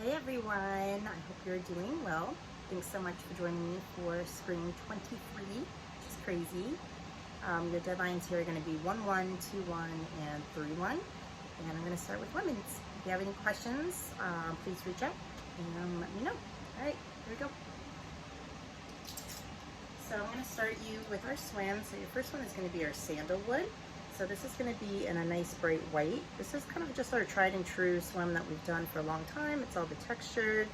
Hey everyone, I hope you're doing well. Thanks so much for joining me for spring 23, which is crazy. Your deadlines here are going to be 1-1, 2-1, and 3-1. And I'm going to start with women's. If you have any questions, please reach out and let me know. All right, here we go. So I'm going to start you with our swim. So your first one is going to be our sandalwood. So this is going to be in a nice bright white. This is kind of just our tried and true swim that we've done for a long time. It's all the textured.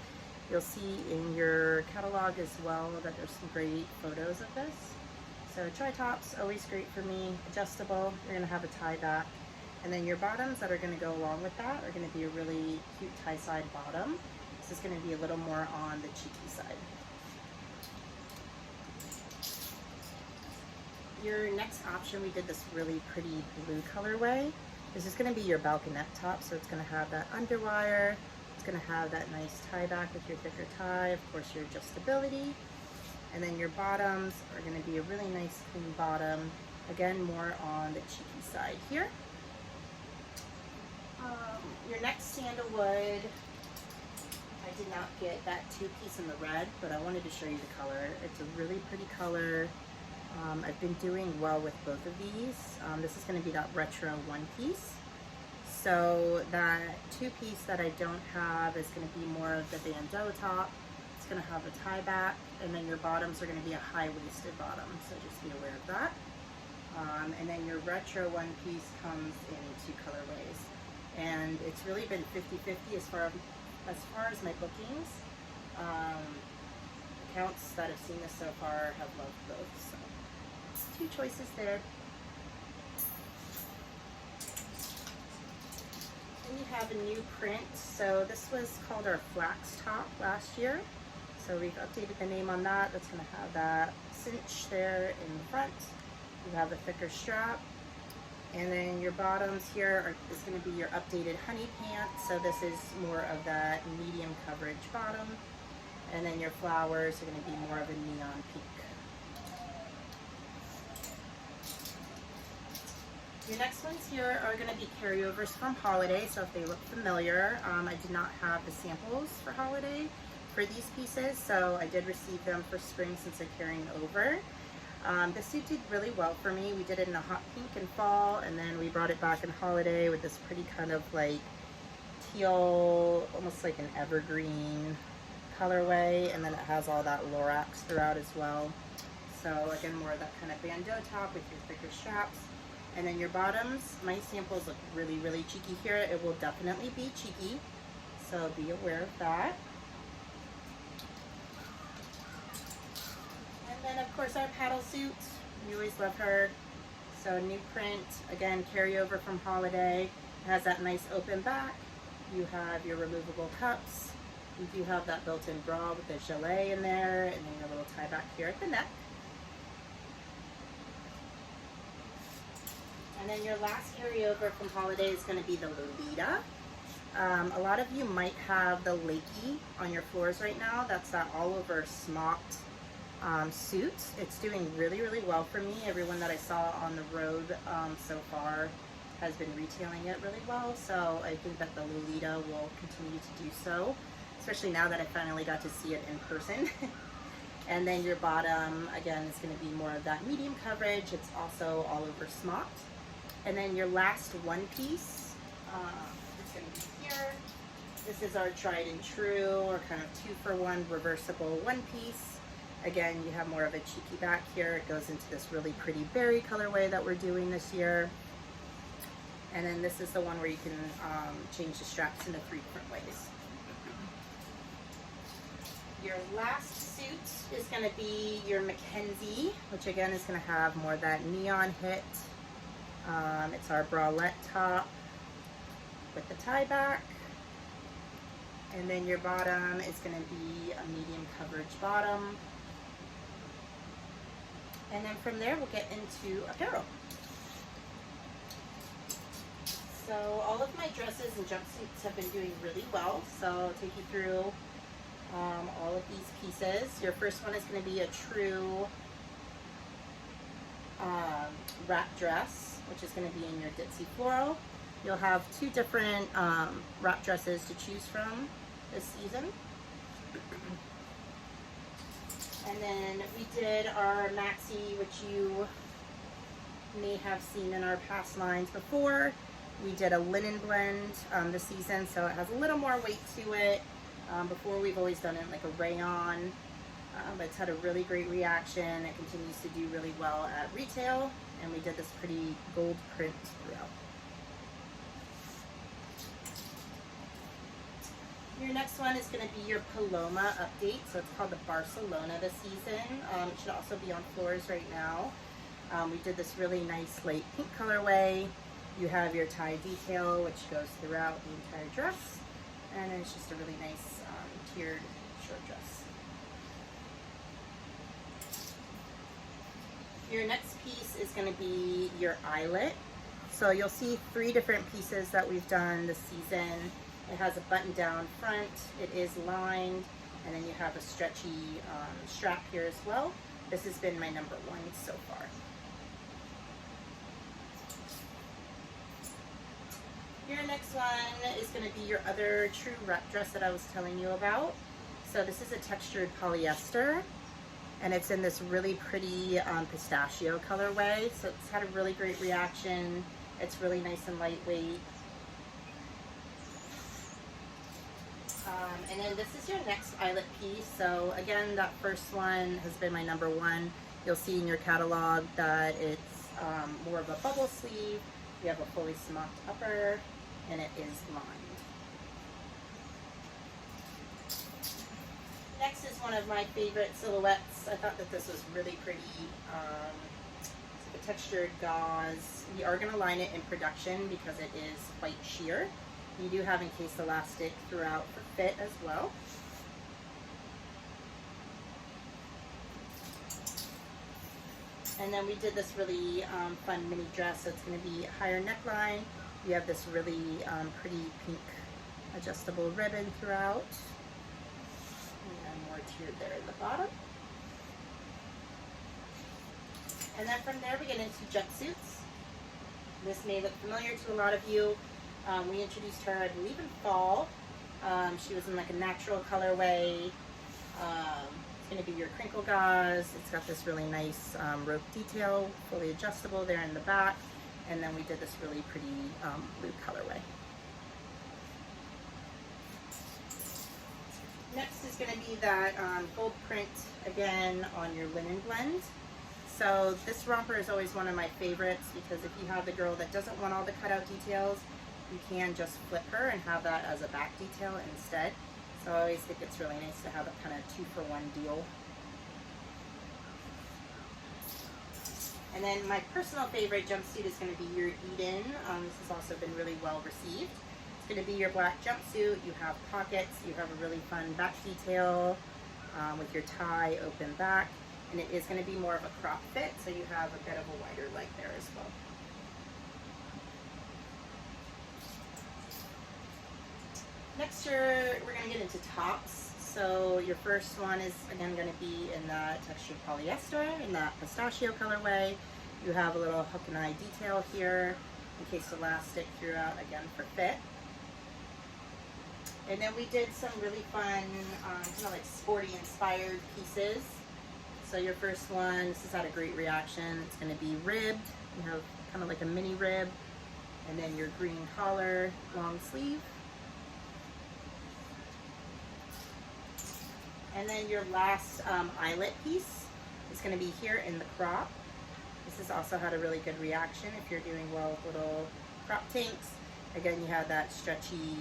You'll see in your catalog as well that there's some great photos of this. So tri-tops, always great for me. Adjustable, you're going to have a tie back. And then your bottoms that are going to go along with that are going to be a really cute tie side bottom. This is going to be a little more on the cheeky side. Your next option, we did this really pretty blue colorway. This is going to be your balconette top, so it's going to have that underwire. It's going to have that nice tie back with your thicker tie, of course your adjustability. And then your bottoms are going to be a really nice clean bottom. Again, more on the cheeky side here. Your next sandalwood, I did not get that two-piece in the red, but I wanted to show you the color. It's a really pretty color. I've been doing well with both of these. This is going to be that retro one piece. So that two piece that I don't have is going to be more of the bandeau top. It's going to have a tie back, and then your bottoms are going to be a high-waisted bottom, so just be aware of that. And then your retro one piece comes in two colorways. And it's really been 50-50 as far as my bookings. Accounts that have seen this so far have loved both. So two choices there. Then you have a new print. So this was called our flax top last year. So we've updated the name on that. That's going to have that cinch there in the front. You have a thicker strap. And then your bottoms here is going to be your updated honey pants. So this is more of that medium coverage bottom. And then your flowers are going to be more of a neon pink. Your next ones here are going to be carryovers from holiday, so if they look familiar, I did not have the samples for holiday for these pieces, so I did receive them for spring since they're carrying over. This suit did really well for me. We did it in a hot pink in fall, and then we brought it back in holiday with this pretty kind of like teal, almost like an evergreen colorway, and then it has all that Lorax throughout as well. So again, more of that kind of bandeau top with your thicker straps. And then your bottoms, my samples look really, really cheeky here. It will definitely be cheeky, so be aware of that. And then of course our paddle suit, we always love her. So new print, again, carryover from holiday. It has that nice open back. You have your removable cups. You do have that built-in bra with the gilet in there, and then your little tie back here at the neck. And then your last carryover from holiday is going to be the Lolita. A lot of you might have the Lakey on your floors right now. That's that all-over smocked suit. It's doing really, really well for me. Everyone that I saw on the road so far has been retailing it really well. So I think that the Lolita will continue to do so, especially now that I finally got to see it in person. And then your bottom, again, is going to be more of that medium coverage. It's also all over smocked. And then your last one piece is going to be here. This is our tried and true, or kind of 2-for-1 reversible one piece. Again, you have more of a cheeky back here. It goes into this really pretty berry colorway that we're doing this year. And then this is the one where you can change the straps into 3 different ways. Your last suit is going to be your Mackenzie, which again is going to have more of that neon hit. It's our bralette top with the tie back. And then your bottom is going to be a medium coverage bottom. And then from there, we'll get into apparel. So all of my dresses and jumpsuits have been doing really well. So I'll take you through all of these pieces. Your first one is going to be a true wrap dress, which is going to be in your ditzy floral. You'll have 2 different wrap dresses to choose from. this season. And then we did our maxi, which you may have seen in our past lines before. We did a linen blend this season, so it has a little more weight to it. Before we've always done it like a rayon, but it's had a really great reaction. It continues to do really well at retail, and we did this pretty gold print throughout. Your next one is going to be your Paloma update. So it's called the Barcelona this season. It should also be on floors right now. We did this really nice light pink colorway. You have your tie detail, which goes throughout the entire dress. And it's just a really nice tiered short dress. Your next piece is going to be your eyelet. So you'll see 3 different pieces that we've done this season. It has a button down front, it is lined, and then you have a stretchy strap here as well. This has been my number 1 so far. Your next one is going to be your other true wrap dress that I was telling you about. So this is a textured polyester, and it's in this really pretty pistachio colorway. So it's had a really great reaction. It's really nice and lightweight. And then this is your next eyelet piece. So again, that first one has been my number 1. You'll see in your catalog that it's more of a bubble sleeve. You have a fully smocked upper, and it is lined. Next is one of my favorite silhouettes. I thought that this was really pretty. It's like a textured gauze. We are going to line it in production because it is quite sheer. You do have encased elastic throughout for fit as well. And then we did this really fun mini dress. So it's going to be a higher neckline. You have this really pretty pink adjustable ribbon throughout. And more tiered there in the bottom. And then from there we get into jumpsuits. This may look familiar to a lot of you. We introduced her, I believe, in fall. She was in like a natural colorway. It's going to be your crinkle gauze. It's got this really nice rope detail, fully adjustable there in the back. And then we did this really pretty blue colorway. Next is going to be that gold print again on your linen blend. So this romper is always one of my favorites because if you have the girl that doesn't want all the cutout details, you can just flip her and have that as a back detail instead. So I always think it's really nice to have a kind of 2-for-1 deal. And then my personal favorite jumpsuit is going to be your Eden. This has also been really well received. It's going to be your black jumpsuit. You have pockets. You have a really fun back detail with your tie open back. And it is going to be more of a crop fit, so you have a bit of a wider leg there as well. Next, we're going to get into tops. So your first one is again going to be in that textured polyester in that pistachio colorway. You have a little hook and eye detail here, encased elastic throughout again for fit. And then we did some really fun, kind of like sporty inspired pieces. So your first one, this has had a great reaction. It's going to be ribbed. You have kind of like a mini rib, and then your green collar, long sleeve. And then your last eyelet piece is going to be here in the crop. This has also had a really good reaction if you're doing well with little crop tanks. Again, you have that stretchy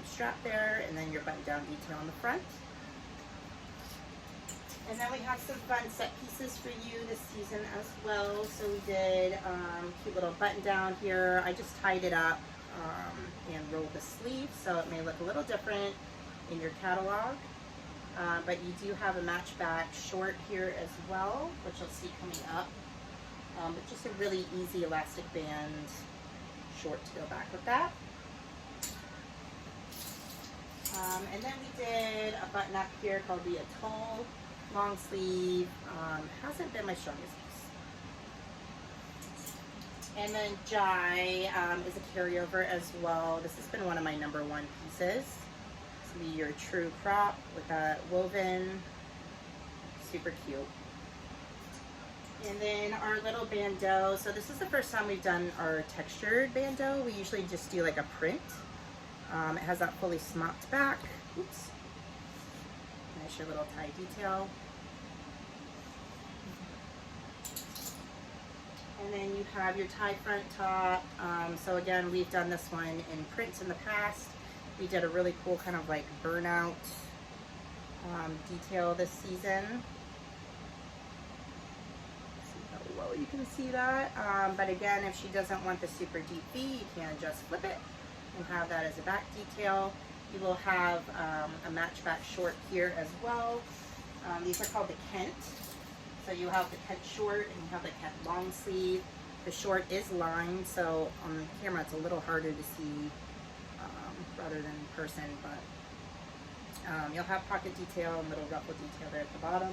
strap there, and then your button-down detail on the front. And then we have some fun set pieces for you this season as well. So we did cute little button-down here. I just tied it up and rolled the sleeve, so it may look a little different in your catalog. But you do have a matchback short here as well, which you'll see coming up. But just a really easy elastic band short to go back with that. And then we did a button up here called the Atoll, long sleeve. Hasn't been my strongest piece. And then Jai is a carryover as well. This has been one of my #1 pieces. to be your true crop with that woven. Super cute. And then our little bandeau. So this is the first time we've done our textured bandeau. We usually just do like a print. It has that fully smocked back. Oops. Nice your little tie detail. And then you have your tie front top. So again, we've done this one in prints in the past. We did a really cool kind of like burnout detail this season. See how well you can see that. But again, if she doesn't want the super deep V, you can just flip it and have that as a back detail. You will have a match back short here as well. These are called the Kent. So you have the Kent short and you have the Kent long sleeve. The short is lined, so on camera it's a little harder to see rather than in person, but you'll have pocket detail and little ruffle detail there at the bottom.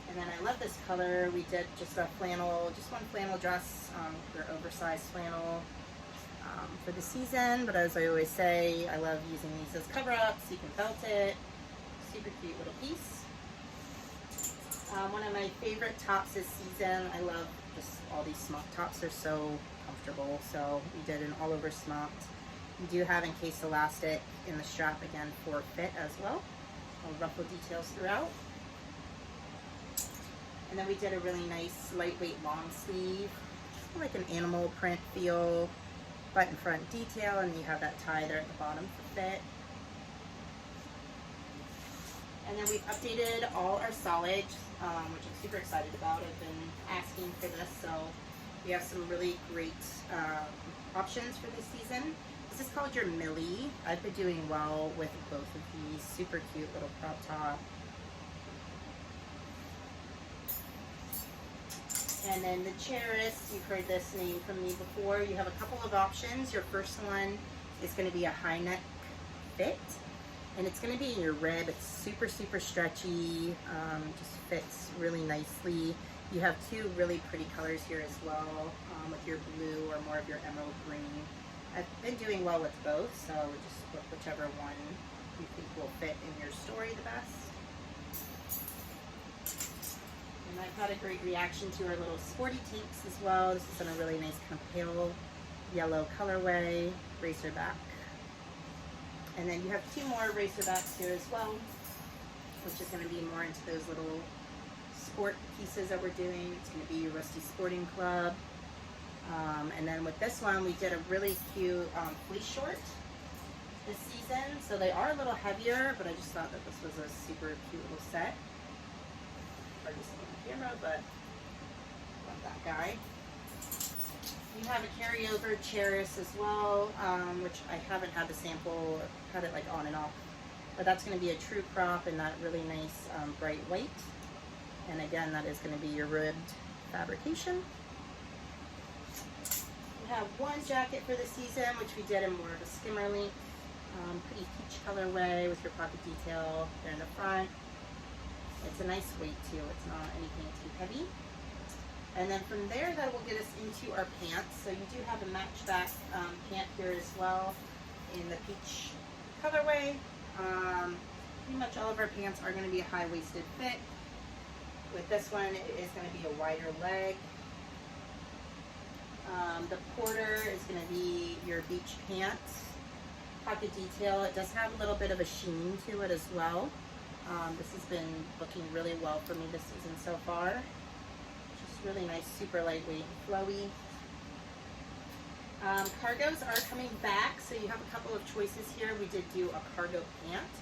And then I love this color. We did just a flannel, just one flannel dress, your oversized flannel for the season. But as I always say, I love using these as cover-ups. You can belt it. Super cute little piece. One of my favorite tops this season. I love just all these smock tops. They're so comfortable. So we did an all over smocked. We do have encased elastic in the strap again for fit as well. All ruffle details throughout. And then we did a really nice lightweight long sleeve, like an animal print feel, button front detail, and you have that tie there at the bottom for fit. And then we've updated all our solids, which I'm super excited about. I've been asking for this, so we have some really great options for this season. This is called your Millie. I've been doing well with both of these. Super cute little crop top. And then the Cheris, you've heard this name from me before. You have a couple of options. Your first one is going to be a high neck fit. And it's going to be in your rib. It's super, super stretchy. Just fits really nicely. You have two really pretty colors here as well, with your blue or more of your emerald green. I've been doing well with both, so just look whichever one you think will fit in your story the best. And I've had a great reaction to our little sporty tanks as well. This is in a really nice kind of pale yellow colorway, racer back. And then you have two more racer backs here as well, which is going to be more into those little sport pieces that we're doing. It's going to be your Rusty Sporting Club. And then with this one, we did a really cute fleece short this season. So they are a little heavier, but I just thought that this was a super cute little set. Hard to see on the camera, but love that guy. You have a carryover Cheris as well, which I haven't had the sample, had it like on and off. But that's going to be a true crop in that really nice bright white. And again, that is going to be your ribbed fabrication. We have one jacket for the season, which we did in more of a skimmer length. Pretty peach colorway with your pocket detail there in the front. It's a nice weight too. It's not anything too heavy. And then from there, that will get us into our pants. So you do have a match back pant here as well in the peach colorway. Pretty much all of our pants are going to be a high-waisted fit. With this one, it is going to be a wider leg. The quarter is going to be your beach pants. Pocket detail, it does have a little bit of a sheen to it as well. This has been looking really well for me this season so far. Just really nice, super lightweight and flowy. Cargos are coming back, so you have a couple of choices here. We did do a cargo pant,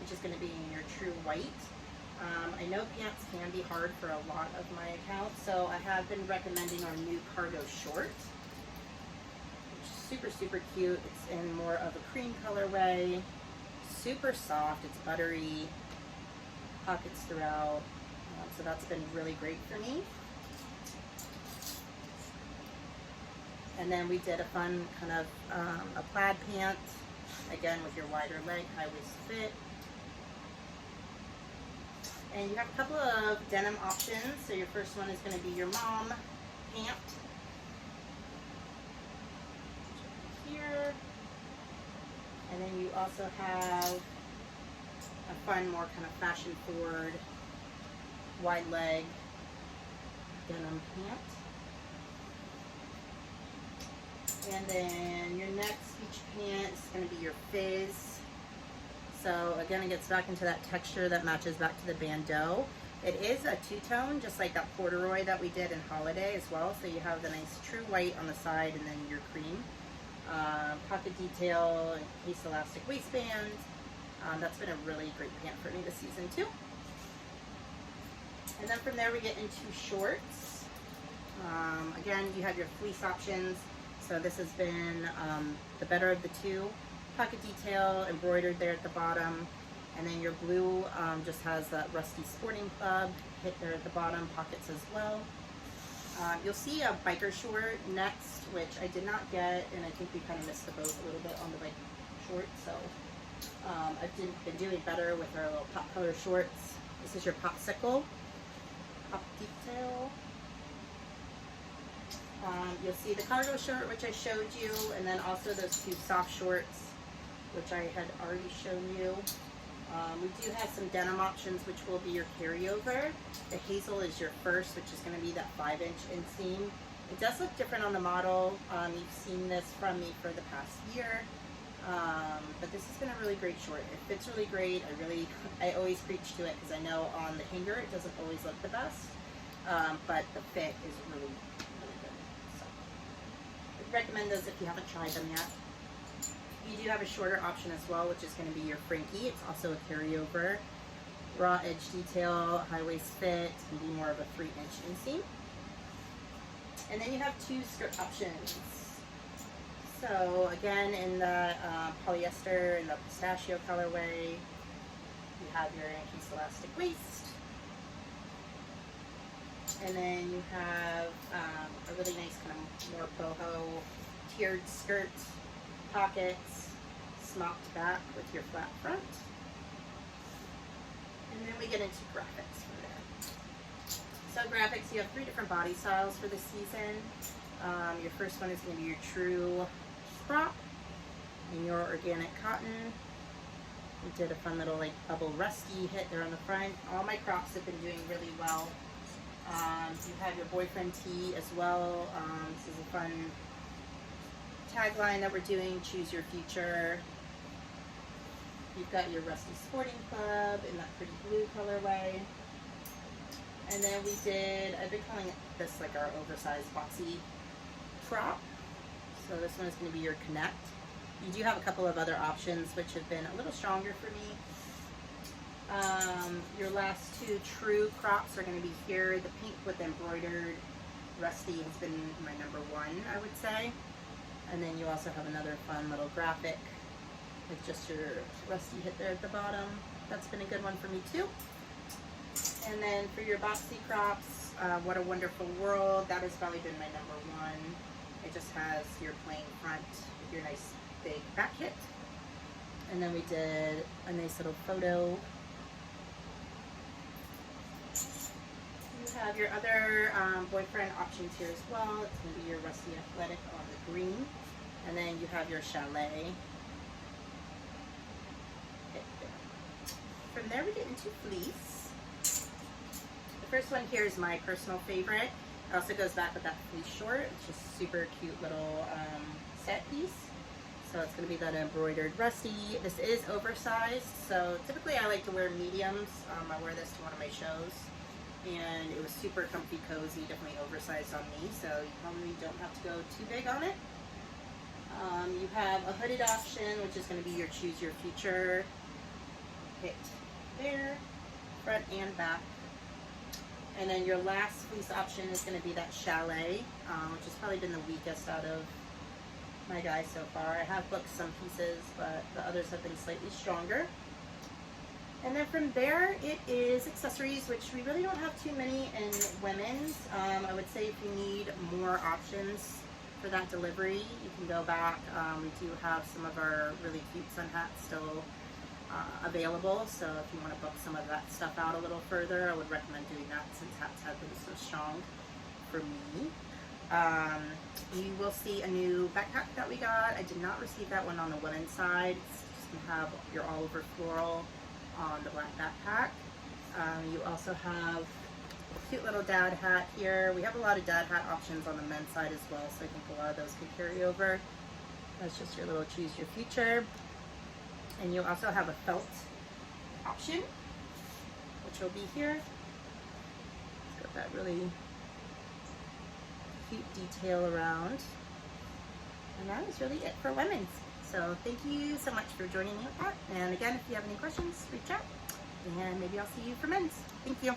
which is going to be in your true white. I know pants can be hard for a lot of my accounts, so I have been recommending our new cargo short, which is super, super cute. It's in more of a cream colorway, super soft, it's buttery, pockets throughout, so that's been really great for me. And then we did a fun kind of a plaid pant, again with your wider leg, high waist fit. And you have a couple of denim options. So your first one is going to be your mom pant. Here. And then you also have a fun, more kind of fashion forward, wide leg denim pant. And then your next beach pant is going to be your fizz. So again, it gets back into that texture that matches back to the bandeau. It is a two-tone, just like that corduroy that we did in holiday as well. So you have the nice true white on the side and then your cream. Pocket detail, case elastic waistband. That's been a really great pant for me this season too. And then from there we get into shorts. Again, you have your fleece options. So this has been the better of the two. Pocket detail embroidered there at the bottom. And then your blue just has that rusty sporting club hit there at the bottom, pockets as well. You'll see a biker short next, which I did not get, and I think we kind of missed the boat a little bit on the bike short. So I've been doing better with our little pop color shorts. This is your popsicle, pop detail. You'll see the cargo short, which I showed you, and then also those two soft shorts, which I had already shown you. We do have some denim options, which will be your carryover. The hazel is your first, which is going to be that 5-inch inseam. It does look different on the model. You've seen this from me for the past year, but this has been a really great short. It fits really great. I always preach to it because I know on the hanger it doesn't always look the best, but the fit is really, really good. So I'd recommend those if you haven't tried them yet. You do have a shorter option as well, which is going to be your Frankie. It's also a carryover. Raw edge detail, high waist fit, and be more of a 3-inch inseam. And then you have two skirt options. So again, in the polyester and the pistachio colorway, you have your case elastic waist. And then you have a really nice kind of more boho tiered skirt. Pockets, smocked back with your flat front. And then we get into graphics from there. So graphics, you have 3 different body styles for this season. Your first one is going to be your true crop and your organic cotton. We did a fun little like bubble rusty hit there on the front. All my crops have been doing really well. You have your boyfriend tee as well. This is a fun tagline that we're doing, choose your future. You've got your rusty sporting club in that pretty blue colorway. And then I've been calling this like our oversized boxy crop. So this one is going to be your connect. You do have a couple of other options which have been a little stronger for me. Your last 2 true crops are going to be here. The pink with embroidered rusty has been my number 1, I would say. And then you also have another fun little graphic with just your rusty hit there at the bottom. That's been a good one for me too. And then for your boxy crops, What a Wonderful World, that has probably been my number 1. It just has your plain front with your nice big back hit. And then we did a nice little photo. You have your other boyfriend options here as well. It's going to be your rusty athletic on the green. And then you have your chalet. From there we get into fleece. The first one here is my personal favorite. It also goes back with that fleece short. It's just super cute little set piece. So it's going to be that embroidered rusty. This is oversized, so typically I like to wear mediums. I wear this to one of my shows, and it was super comfy, cozy, definitely oversized on me, so you probably don't have to go too big on it. You have a hooded option, which is going to be your choose your future hit there, front and back. And then your last fleece option is going to be that chalet, which has probably been the weakest out of my guys so far. I have booked some pieces, but the others have been slightly stronger. And then from there, it is accessories, which we really don't have too many in women's. I would say if you need more options for that delivery, you can go back. We do have some of our really cute sun hats still available, so if you want to book some of that stuff out a little further, I would recommend doing that since hats have been so strong for me. You will see a new backpack that we got. I did not receive that one on the women's side. It's can have your all over floral on the black backpack. You also have a cute little dad hat here. We have a lot of dad hat options on the men's side as well, so I think a lot of those could carry over. That's just your little choose your future. And you also have a felt option, which will be here. It's got that really cute detail around. And that is really it for women's. So thank you so much for joining me with that. And again, if you have any questions, reach out. And maybe I'll see you for men's. Thank you.